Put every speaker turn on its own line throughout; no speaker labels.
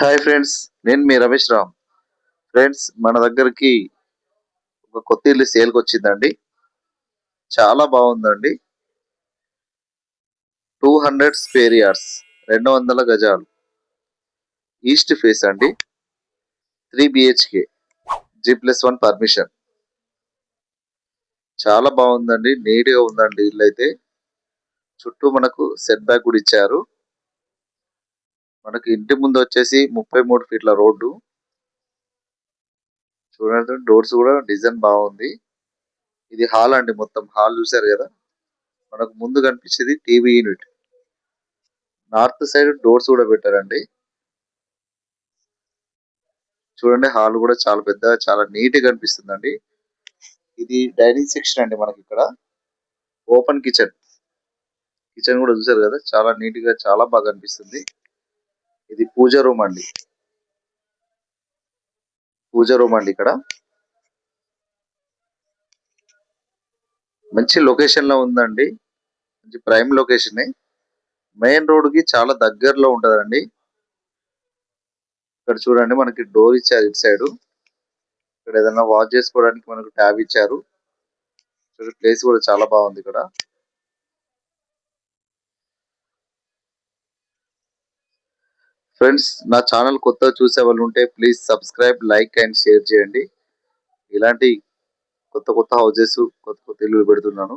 Hi friends, నేను మీ Ramesh Ram. Friends, మన దగ్గరికి ఒక కొత్త ఇల్లు సేల్కి వచ్చిందండి. చాలా బాగుందండి. 200 స్క్వేర్ యార్డ్స్, 200 గజాలు, ఈస్ట్ ఫేస్ అండి. 3 BHK, G+1 పర్మిషన్. చాలా బాగుందండి, నీట్గా ఉందండి ఇల్లు అయితే. చుట్టూ మనకు సెట్ బ్యాక్ కూడా ఇచ్చారు. మనకి ఇంటి ముందు వచ్చేసి 33 ఫీట్ల రోడ్డు. చూడండి, డోర్స్ కూడా డిజైన్ బాగుంది. ఇది హాల్ అండి, మొత్తం హాల్ చూసారు కదా. మనకు ముందు కనిపించేది TV unit. North side doors కూడా పెట్టారండి. చూడండి, హాల్ కూడా చాలా పెద్దగా, చాలా నీట్ గా కనిపిస్తుందండి. ఇది డైనింగ్ సెక్షన్ అండి. మనకి ఇక్కడ ఓపెన్ కిచెన్. కిచెన్ కూడా చూసారు కదా, చాలా నీట్ గా, చాలా బాగా కనిపిస్తుంది. ఇది పూజ రూమ్ అండి. పూజ రూమ్ అండి. ఇక్కడ మంచి లొకేషన్ లో ఉందండి. మంచి ప్రైమ్ లొకేషన్. మెయిన్ రోడ్ కి చాలా దగ్గరలో ఉంటదండి. ఇక్కడ చూడండి, మనకి డోర్ ఇచ్చారు ఇటు సైడ్. ఇక్కడ ఏదైనా వాష్ చేసుకోవడానికి మనకు ట్యాబ్ ఇచ్చారు. ప్లేస్ కూడా చాలా బాగుంది ఇక్కడ. ఫ్రెండ్స్, నా ఛానల్ కొత్తగా చూసే వాళ్ళు ఉంటే please subscribe, like and share చేయండి. ఇలాంటి కొత్త కొత్త హౌజెస్, కొత్త కొత్త ఇల్లు పెడుతున్నాను.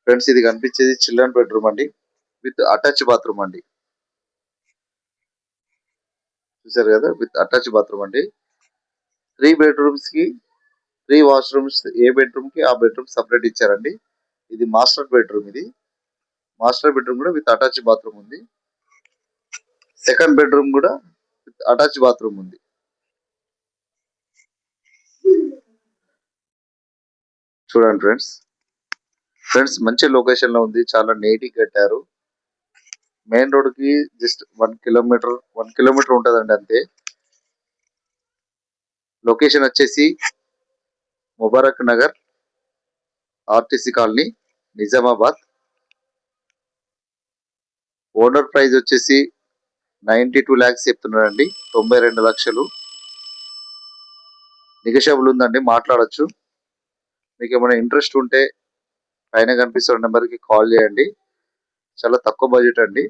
ఫ్రెండ్స్, ఇది కనిపించేది చిల్డ్రన్ బెడ్రూమ్ అండి, విత్ అటాచ్ బాత్రూమ్ అండి. చూసారు కదా, విత్ అటాచ్ బాత్రూమ్ అండి. 3 బెడ్రూమ్స్ కి 3 వాష్రూమ్స్. ఏ బెడ్రూమ్ కి ఆ బెడ్రూమ్ సపరేట్ ఇచ్చారండి. ఇది మాస్టర్ బెడ్రూమ్. ఇది మాస్టర్ బెడ్రూమ్ కూడా విత్ అటాచ్ బాత్రూమ్ ఉంది. సెకండ్ బెడ్రూమ్ కూడా విత్ అటాచ్ బాత్రూమ్ ఉంది. చూడండి ఫ్రెండ్స్. ఫ్రెండ్స్, మంచి లొకేషన్ లో ఉంది. చాలా నీట్ గా కట్టారు. మెయిన్ రోడ్ కి జస్ట్ 1 కిలోమీటర్ ఉంటదండి అంతే. లొకేషన్ వచ్చేసి Mubarak Nagar, RTC colony, Nizamabad. Owner price వచ్చేసి 92 lakhs చెప్తున్నారండి. 92 లక్షలు. నెగోషియబుల్ ఉందండి, మాట్లాడొచ్చు. మీకు ఏమైనా ఇంట్రెస్ట్ ఉంటే పైన కనిపిస్తున్న నెంబర్ కి కాల్ చేయండి. చాలా తక్కువ బడ్జెట్ అండి.